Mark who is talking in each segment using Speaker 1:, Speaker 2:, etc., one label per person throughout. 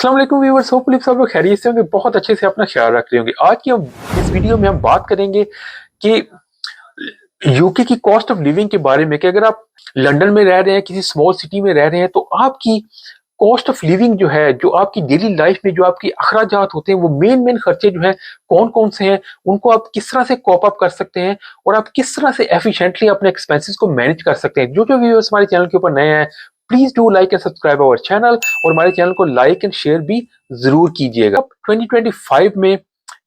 Speaker 1: अस्सलाम वालेकुम viewers, hopefully सब लोग खैरियत से होंगे, बहुत अच्छे से अपना ख्याल रख रहे होंगे। आज की हम इस वीडियो में हम बात करेंगे कि यूके की कॉस्ट ऑफ लिविंग के बारे में कि अगर आप लंदन में रह रहे हैं, किसी स्मॉल सिटी में रह रहे हैं, तो आपकी कॉस्ट ऑफ लिविंग जो है, जो आपकी डेली लाइफ में जो आपकी अखराजात होते हैं, वो मेन खर्चे जो हैं कौन-कौन से हैं, उनको आप किस तरह से कॉप अप कर सकते हैं और आप किस तरह से एफिशिएंटली अपने एक्सपेंसेस को मैनेज कर सकते हैं। जो व्यूअर्स हमारे चैनल के ऊपर नए हैं, please do like and subscribe our channel और हमारे चैनल को लाइक एंड शेयर भी जरूर कीजिएगा। आप 2025 में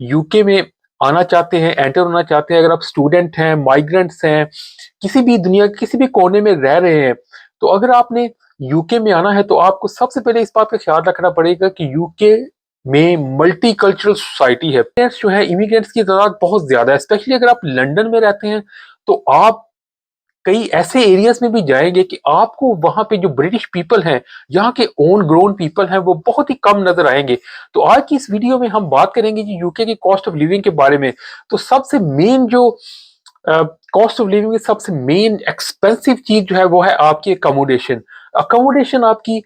Speaker 1: यूके में आना चाहते हैं, एंटर होना चाहते हैं, अगर आप स्टूडेंट हैं, माइग्रेंट्स हैं, किसी भी दुनिया के किसी भी कोने में रह रहे हैं, तो अगर आपने यूके में आना है तो आपको सबसे पहले इस बात का ख्याल रखना पड़ेगा कि यूके में मल्टी कल्चरल सोसाइटी है। इमिग्रेंट्स जो है, इमिग्रेंट्स की तादाद बहुत ज्यादा है। स्पेशली अगर आप लंदन में रहते हैं तो आप कई ऐसे एरियाज में भी जाएंगे कि आपको वहां पे जो ब्रिटिश पीपल हैं, यहाँ के ओन ग्रोन पीपल हैं, वो बहुत ही कम नजर आएंगे। तो आज की इस वीडियो में हम बात करेंगे कि यूके की कॉस्ट ऑफ लिविंग के बारे में। तो सबसे मेन जो कॉस्ट ऑफ लिविंग की सबसे मेन एक्सपेंसिव चीज जो है वो है आपकी अकोमोडेशन। अकोमोडेशन आपकी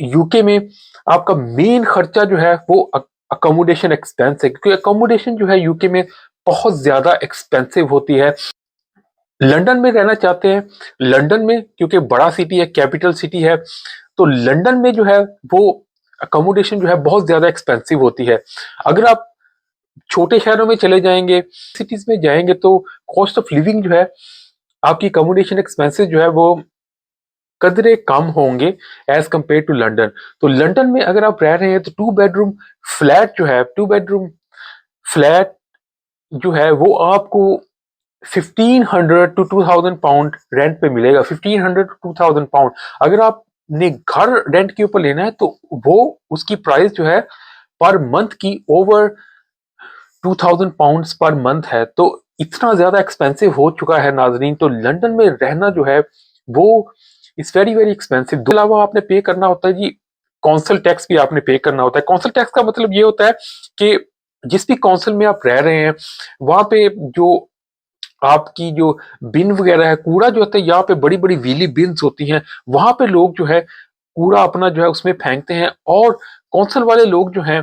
Speaker 1: यूके में आपका मेन खर्चा जो है वो अकोमोडेशन एक्सपेंस है, क्योंकि अकोमोडेशन जो है यूके में बहुत ज्यादा एक्सपेंसिव होती है। लंदन में रहना चाहते हैं, लंदन में क्योंकि बड़ा सिटी है, कैपिटल सिटी है, तो लंदन में जो है वो अकोमोडेशन जो है बहुत ज्यादा एक्सपेंसिव होती है। अगर आप छोटे शहरों में चले जाएंगे, सिटीज में जाएंगे, तो कॉस्ट ऑफ लिविंग जो है, आपकी अकोमोडेशन एक्सपेंसेस जो है वो कदरे कम होंगे एज कंपेयर टू लंदन। तो लंदन में अगर आप रह रहे हैं तो टू बेडरूम फ्लैट जो है, टू बेडरूम फ्लैट जो है वो आपको 1500 टू 2000 पाउंड रेंट पे मिलेगा। 1500 टू 2000 पाउंड। अगर आपने घर रेंट के ऊपर लेना है तो वो उसकी प्राइस जो है पर मंथ की ओवर 2000 पाउंड्स पर मंथ है। तो इतना ज्यादा एक्सपेंसिव हो चुका है नाजरीन। तो लंदन में रहना जो है वो इट्स वेरी वेरी एक्सपेंसिव। दो अलावा आपने पे करना होता है जी, कौंसल टैक्स भी आपने पे करना होता है। कौंसल टैक्स का मतलब ये होता है कि जिस भी काउंसिल में आप रह रहे हैं, वहां पे जो आपकी जो बिन वगैरह है, कूड़ा जो होता है, यहाँ पे बड़ी बड़ी व्हीली बिन्स होती हैं, वहां पे लोग जो है कूड़ा अपना जो है उसमें फेंकते हैं। और कौंसल वाले लोग जो हैं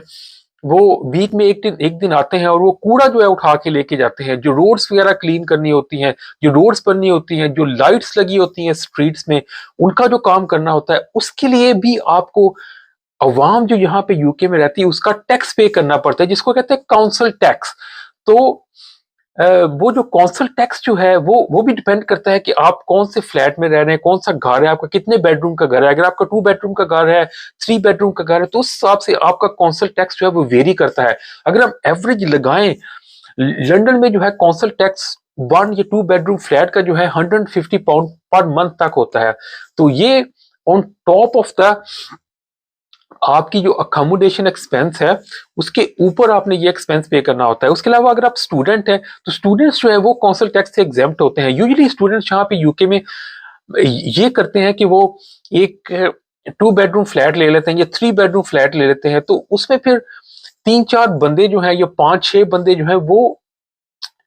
Speaker 1: वो वीक में एक दिन आते हैं और वो कूड़ा जो है उठा के लेके जाते हैं। जो रोड्स वगैरह क्लीन करनी होती हैं, जो रोड्स बननी होती हैं, जो लाइट्स लगी होती हैं स्ट्रीट्स में, उनका जो काम करना होता है, उसके लिए भी आपको अवाम जो यहाँ पे यूके में रहती है उसका टैक्स पे करना पड़ता है, जिसको कहते हैं काउंसिल टैक्स। तो वो जो कौंसल टैक्स जो है वो भी डिपेंड करता है कि आप कौन से फ्लैट में रह रहे हैं, कौन सा घर है आपका, कितने बेडरूम का घर है। अगर आपका 2 बेडरूम का घर है, 3 बेडरूम का घर है, तो उस हिसाब से आपका कौंसल टैक्स जो है वो वेरी करता है। अगर हम एवरेज लगाएं, लंदन में जो है कौंसल टैक्स 1 या 2 बेडरूम फ्लैट का जो है 150 पाउंड पर मंथ तक होता है। तो ये ऑन टॉप ऑफ द आपकी जो अकोमोडेशन एक्सपेंस है, उसके ऊपर आपने ये एक्सपेंस पे करना होता है। उसके अलावा अगर आप स्टूडेंट हैं तो स्टूडेंट्स जो है वो कौंसल टैक्स से एग्जेम्प्ट होते हैं। यूजुअली स्टूडेंट्स यहाँ पे यूके में ये करते हैं कि वो एक 2 बेडरूम फ्लैट ले लेते हैं या 3 बेडरूम फ्लैट ले लेते हैं। तो उसमें फिर 3-4 बंदे जो हैं या 5-6 बंदे जो हैं वो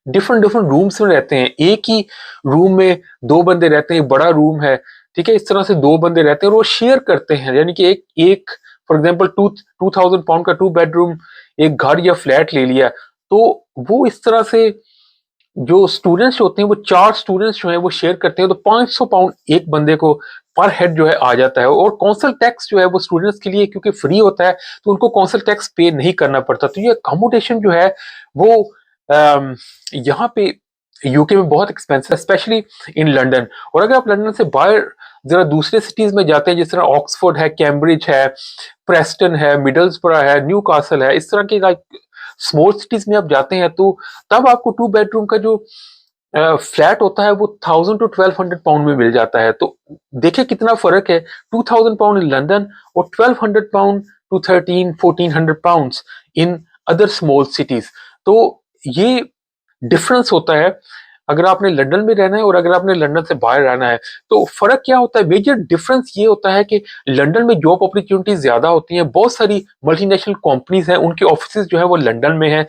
Speaker 1: डिफरेंट डिफरेंट रूम्स में रहते हैं। एक ही रूम में 2 बंदे रहते हैं, बड़ा रूम है, ठीक है, इस तरह से 2 बंदे रहते हैं और वो शेयर करते हैं। यानी कि एक एक फॉर एग्जांपल 2000 पाउंड का 2 बेडरूम एक घर या फ्लैट ले लिया, तो वो इस तरह से जो स्टूडेंट्स होते हैं वो 4 स्टूडेंट्स जो हैं वो शेयर करते हैं, तो 500 पाउंड एक बंदे को पर हेड जो है आ जाता है। और कौंसल टैक्स जो है वो स्टूडेंट्स के लिए क्योंकि फ्री होता है तो उनको कौंसल टैक्स पे नहीं करना पड़ता। तो ये अकोमोडेशन जो है वो यहाँ पे यूके में बहुत एक्सपेंसिव, स्पेशली इन लंदन। और अगर आप लंदन से बाहर जरा दूसरे सिटीज में जाते हैं, जिस तरह ऑक्सफोर्ड है, कैम्ब्रिज है, प्रेस्टन है, मिडल्सब्रा है, न्यू कासल है, इस तरह के लाइक स्मॉल सिटीज में आप जाते हैं, तो तब आपको 2 बेडरूम का जो फ्लैट होता है वो 1000 टू 1200 पाउंड में मिल जाता है। तो देखिए कितना फर्क है, 2000 पाउंड इन लंदन और 1200 pound to 13-1400 pound in other small cities. तो ये डिफरेंस होता है अगर आपने लंदन में रहना है और अगर आपने लंदन से बाहर रहना है। तो फर्क क्या होता है, मेजर डिफरेंस ये होता है कि लंदन में जॉब अपॉर्चुनिटीज ज्यादा होती हैं, बहुत सारी मल्टीनेशनल कंपनीज हैं, उनके ऑफिस जो है वो लंदन में है।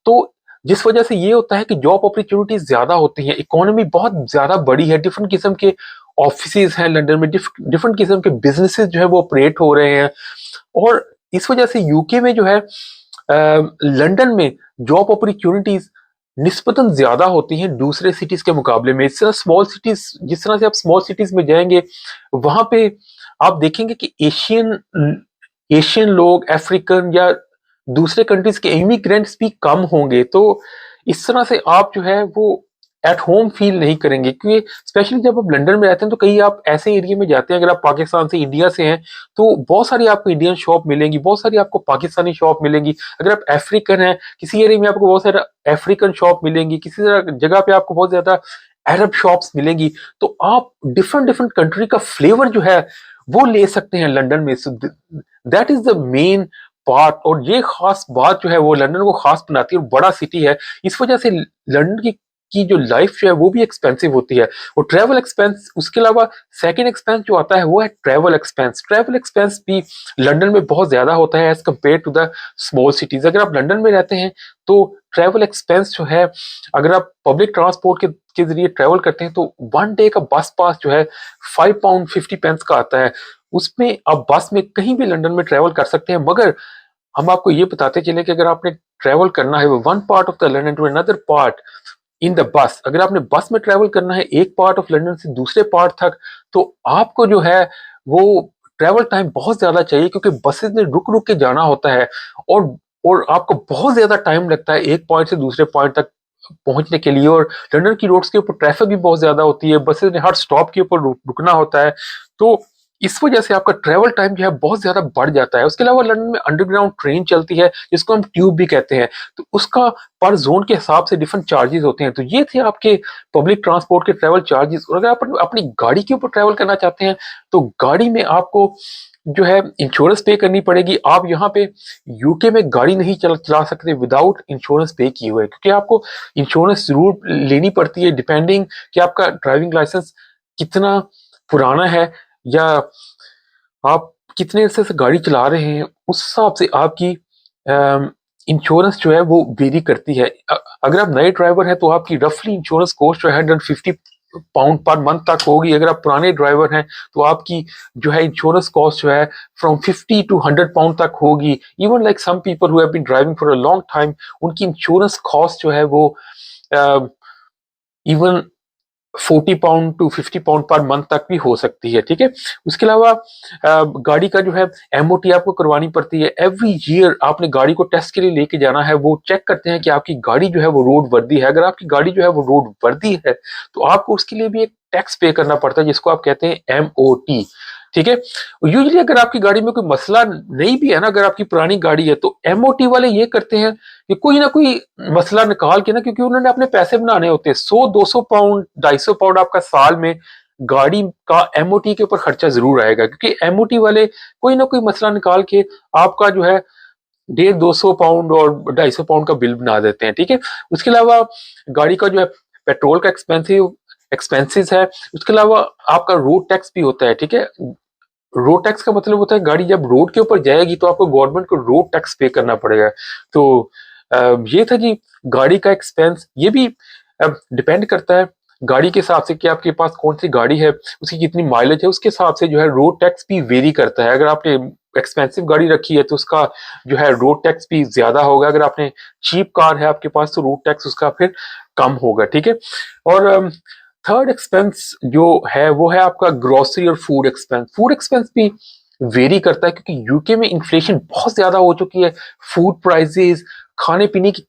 Speaker 1: तो जिस वजह से ये होता है कि जॉब अपॉर्चुनिटीज ज्यादा होती हैं, इकोनॉमी बहुत ज्यादा बड़ी है, डिफरेंट किस्म के ऑफिस हैं लंदन में, डिफरेंट किस्म के बिजनेसेस जो है वो ऑपरेट हो रहे हैं। और इस वजह से यूके में जो है लंदन में जॉब अपॉर्चुनिटीज निस्बतन ज्यादा होती हैं दूसरे सिटीज के मुकाबले में। इस तरह स्मॉल सिटीज, जिस तरह से आप स्मॉल सिटीज में जाएंगे वहां पे आप देखेंगे कि एशियन एशियन लोग, अफ्रीकन या दूसरे कंट्रीज के इमिग्रेंट्स भी कम होंगे। तो इस तरह से आप जो है वो एट होम फील नहीं करेंगे, क्योंकि स्पेशली जब आप लंदन में रहते हैं तो कहीं आप ऐसे एरिया में जाते हैं, अगर आप पाकिस्तान से, इंडिया से हैं, तो बहुत सारी आपको इंडियन शॉप मिलेंगी, बहुत सारी आपको पाकिस्तानी शॉप मिलेंगी। अगर आप अफ्रीकन हैं, किसी एरिया में आपको बहुत सारा अफ्रीकन शॉप मिलेंगी, किसी जगह पे आपको बहुत ज्यादा अरब शॉप्स मिलेंगी। तो आप डिफरेंट डिफरेंट कंट्री का फ्लेवर जो है वो ले सकते हैं लंदन में। That is the main part, और ये खास बात जो है वो लंदन को खास बनाती है, और बड़ा सिटी है इस वजह से लंदन की जो लाइफ जो है वो भी एक्सपेंसिव होती है। और ट्रैवल एक्सपेंस, उसके अलावा सेकंड एक्सपेंस जो आता है वो है ट्रैवल एक्सपेंस। ट्रैवल एक्सपेंस भी लंदन में बहुत ज्यादा होता है as compare to the small cities. अगर आप लंदन में रहते हैं तो ट्रैवल एक्सपेंस जो है, अगर आप पब्लिक ट्रांसपोर्ट के जरिए ट्रैवल करते हैं तो वन डे का बस पास जो है £5.50 का आता है। उसमें आप बस में कहीं भी लंदन में ट्रैवल कर सकते हैं। मगर हम आपको ये बताते चले कि अगर आपने ट्रैवल करना है one part of the London to another part in the bus, अगर आपने बस में ट्रैवल करना है एक पार्ट ऑफ लंदन से दूसरे पार्ट तक, तो आपको जो है वो ट्रैवल टाइम बहुत ज्यादा चाहिए, क्योंकि बसेस में रुक रुक के जाना होता है, और और आपको बहुत ज्यादा टाइम लगता है एक पॉइंट से दूसरे पॉइंट तक पहुंचने के लिए। और लंदन की रोड्स के ऊपर ट्रैफिक भी बहुत ज्यादा होती है, बसेस ने हर स्टॉप के ऊपर रुकना होता है। तो इस वजह से आपका ट्रैवल टाइम जो है बहुत ज्यादा बढ़ जाता है। उसके अलावा लंदन में अंडरग्राउंड ट्रेन चलती है जिसको हम ट्यूब भी कहते हैं, तो उसका पर जोन के हिसाब से डिफरेंट चार्जेस होते हैं। तो ये थे आपके पब्लिक ट्रांसपोर्ट के ट्रैवल चार्जेस। और अगर आप अपनी गाड़ी के ऊपर ट्रैवल करना चाहते हैं तो गाड़ी में आपको जो है इंश्योरेंस पे करनी पड़ेगी। आप यहाँ पे यूके में गाड़ी नहीं चला सकते विदाउट इंश्योरेंस पे किए हुए, क्योंकि आपको इंश्योरेंस जरूर लेनी पड़ती है डिपेंडिंग कि आपका ड्राइविंग लाइसेंस कितना पुराना है, या आप कितने अरसे से गाड़ी चला रहे हैं, उस हिसाब से आपकी इंश्योरेंस जो है वो वेरी करती है। अगर आप नए ड्राइवर हैं तो आपकी रफली इंश्योरेंस कॉस्ट जो है £150 पर मंथ तक होगी। अगर आप पुराने ड्राइवर हैं तो आपकी जो है इंश्योरेंस कॉस्ट जो है फ्रॉम 50 to £100 तक होगी। Even like some people who have been driving for a long time, उनकी इंश्योरेंस कॉस्ट जो है वो इवन £40 to £50 पर मंथ तक भी हो सकती है। ठीक है, उसके अलावा गाड़ी का जो है एमओटी आपको करवानी पड़ती है। एवरी ईयर आपने गाड़ी को टेस्ट के लिए लेके जाना है, वो चेक करते हैं कि आपकी गाड़ी जो है वो रोड वर्दी है। अगर आपकी गाड़ी जो है वो रोड वर्दी है तो आपको उसके लिए भी एक टैक्स पे करना पड़ता है जिसको आप कहते हैं एमओटी। ठीक है, यूजुअली अगर आपकी गाड़ी में कोई मसला नहीं भी है ना, अगर आपकी पुरानी गाड़ी है तो एमओटी वाले ये करते हैं कि कोई ना कोई मसला निकाल के ना, क्योंकि उन्होंने अपने पैसे बनाने होते हैं, £100, £200, £250 आपका साल में गाड़ी का एमओटी के ऊपर खर्चा जरूर आएगा, क्योंकि एमओटी वाले कोई ना कोई मसला निकाल के आपका जो है £150 और £250 का बिल बना देते हैं। ठीक है, उसके अलावा गाड़ी का जो है पेट्रोल का एक्सपेंसिस है। उसके अलावा आपका रोड टैक्स भी होता है। ठीक है, रोड टैक्स का मतलब होता है गाड़ी जब रोड के ऊपर जाएगी तो आपको गवर्नमेंट को रोड टैक्स पे करना पड़ेगा। तो ये था जी गाड़ी का एक्सपेंस। ये भी डिपेंड करता है गाड़ी के हिसाब से कि आपके पास कौन सी गाड़ी है, उसकी कितनी माइलेज है, उसके हिसाब से जो है रोड टैक्स भी वेरी करता है। अगर आपने एक्सपेंसिव गाड़ी रखी है तो उसका जो है रोड टैक्स भी ज्यादा होगा। अगर आपने चीप कार है आपके पास तो रोड टैक्स उसका फिर कम होगा। ठीक है, और थर्ड एक्सपेंस जो है वो है आपका ग्रोसरी और फूड एक्सपेंस। फूड एक्सपेंस भी वेरी करता है क्योंकि यूके में इन्फ्लेशन बहुत ज्यादा हो चुकी है। फूड प्राइसेस, खाने पीने की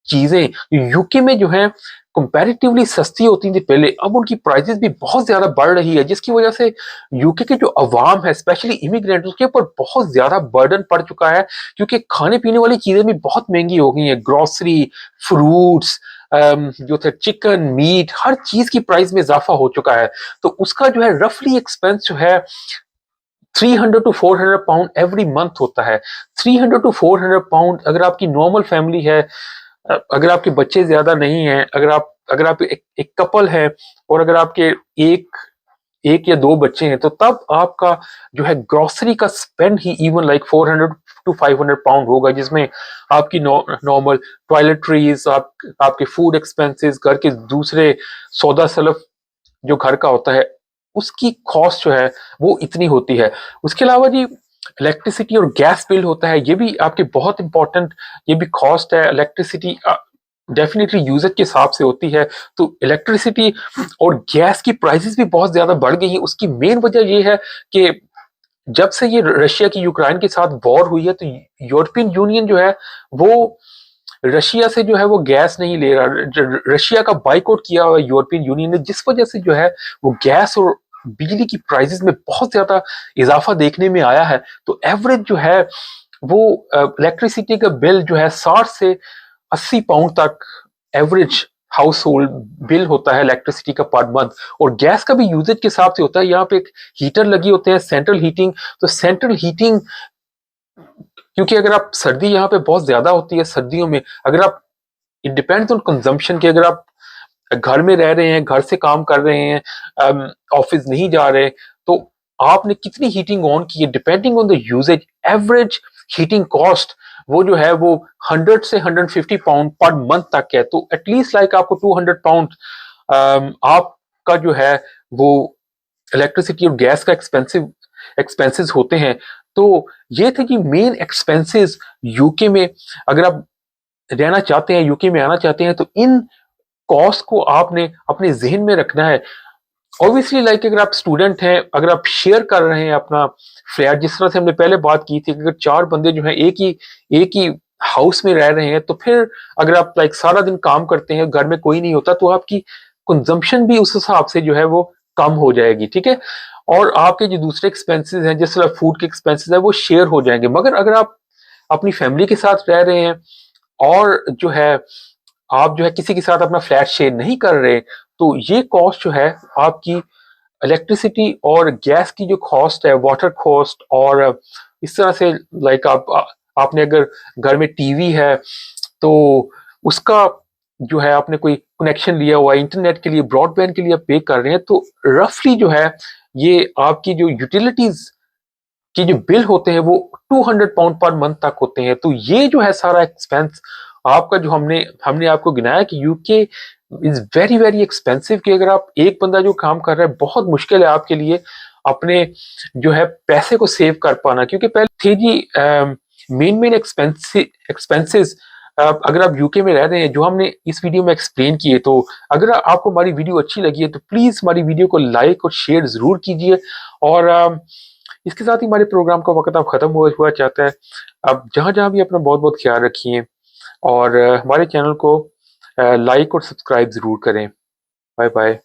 Speaker 1: चीजें यूके में जो है कंपैरेटिवली सस्ती होती थी पहले, अब उनकी प्राइसेस भी बहुत ज्यादा बढ़ रही है, जिसकी वजह से यूके के जो अवाम है स्पेशली इमिग्रेंट उसके ऊपर बहुत ज्यादा बर्डन पड़ चुका है, क्योंकि खाने पीने वाली चीजें भी बहुत महंगी हो गई हैं। ग्रोसरी, फ्रूट्स, जो थे चिकन, मीट, हर चीज की प्राइस में इजाफा हो चुका है। तो उसका जो है रफली एक्सपेंस जो है £300 to £400 एवरी मंथ होता है। £300 to £400 अगर आपकी नॉर्मल फैमिली है, अगर आपके बच्चे ज्यादा नहीं हैं, अगर आप एक कपल है और अगर आपके एक एक या दो बच्चे हैं, तो तब आपका जो है ग्रोसरी का spend he even like £400 to £500 होगा, जिसमें आपकी नॉर्मल टॉयलेटरीज, आपके फूड एक्सपेंसेस, घर के दूसरे सौदा सलफ जो घर का होता है उसकी कॉस्ट जो है वो इतनी होती है। उसके अलावा जी इलेक्ट्रिसिटी और गैस बिल होता है, ये भी आपके बहुत इंपॉर्टेंट, ये भी कॉस्ट है। इलेक्ट्रिसिटी डेफिनेटली यूजर के हिसाब से होती है। तो इलेक्ट्रिसिटी और गैस की प्राइसेस भी बहुत ज्यादा बढ़ गई हैं। उसकी मेन वजह ये है कि जब से ये रशिया की यूक्रेन के साथ वॉर हुई है, तो यूरोपियन यूनियन जो है वो रशिया से जो है वो गैस नहीं ले रहा। रशिया का बाइकआउट किया हुआ यूरोपियन यूनियन ने, जिस वजह से जो है वो गैस और बिजली की प्राइसेस में बहुत ज्यादा इजाफा देखने में आया है। तो एवरेज जो है वो इलेक्ट्रिसिटी का बिल जो है 60 से 80 पाउंड तक एवरेज हाउस होल्ड बिल होता है इलेक्ट्रिसिटी का पर मंथ। और गैस का भी यूजेज के हिसाब से होता है। यहाँ पे एक हीटर लगी होते हैं, सेंट्रल हीटिंग। तो सेंट्रल हीटिंग, क्योंकि अगर आप सर्दी यहाँ पे बहुत ज्यादा होती है, सर्दियों में अगर आप, इट डिपेंड्स ऑन कंजम्पशन, कि अगर आप घर में रह रहे हैं, घर से काम कर रहे हैं, ऑफिस नहीं जा रहे, तो आपने कितनी हीटिंग ऑन की है, depending on the usage, average heating cost वो जो है वो 100 से 150 पाउंड पर मंथ तक है। तो एटलीस्ट लाइक आपको 200 पाउंड आपका जो है वो इलेक्ट्रिसिटी और गैस का एक्सपेंसेस होते हैं। तो ये थे कि मेन एक्सपेंसेस यूके में। अगर आप रहना चाहते हैं, यूके में आना चाहते हैं, तो इन कॉस्ट को आपने अपने जहन में रखना है। ऑब्वियसली लाइक अगर आप स्टूडेंट हैं, अगर आप शेयर कर रहे हैं अपना फ्लैट, जिस तरह से हमने पहले बात की थी, अगर 4 बंदे जो हैं एक ही हाउस में रह रहे हैं, तो फिर अगर आप लाइक सारा दिन काम करते हैं, घर में कोई नहीं होता, तो आपकी कंजम्पशन भी उस हिसाब से जो है वो कम हो जाएगी, ठीक है। और आपके जो दूसरे एक्सपेंसेस हैं, जिस तरह फूड के एक्सपेंसेस है, वो शेयर हो जाएंगे। मगर अगर आप अपनी फैमिली के साथ रह रहे हैं और जो है आप जो है किसी के साथ अपना फ्लैट शेयर नहीं कर रहे, तो ये कॉस्ट जो है आपकी इलेक्ट्रिसिटी और गैस की जो कॉस्ट है, वाटर कॉस्ट, और इस तरह से लाइक आपने अगर घर में टीवी है, तो उसका जो है आपने कोई कनेक्शन लिया हुआ है इंटरनेट के लिए, ब्रॉडबैंड के लिए आप पे कर रहे हैं, तो रफली जो है ये आपकी जो यूटिलिटीज कि जो बिल होते हैं वो 200 पाउंड पर मंथ तक होते हैं। तो ये जो है सारा एक्सपेंस आपका, जो हमने हमने आपको गिनाया कि UK is very very expensive, कि अगर आप एक बंदा जो काम कर रहा है, बहुत मुश्किल है आपके लिए अपने जो है पैसे को सेव कर पाना। क्योंकि पहले थे जी मेन एक्सपेंसेस। अगर आप यूके में रह रहे हैं, जो हमने इस वीडियो में एक्सप्लेन किए, तो अगर आपको हमारी वीडियो अच्छी लगी है, तो प्लीज हमारी वीडियो को लाइक और शेयर जरूर कीजिए। और इसके साथ ही हमारे प्रोग्राम का वक्त अब खत्म हुआ चाहता है। अब जहां जहां भी अपना बहुत बहुत ख्याल रखिए, और हमारे चैनल को लाइक और सब्सक्राइब जरूर करें। Bye bye.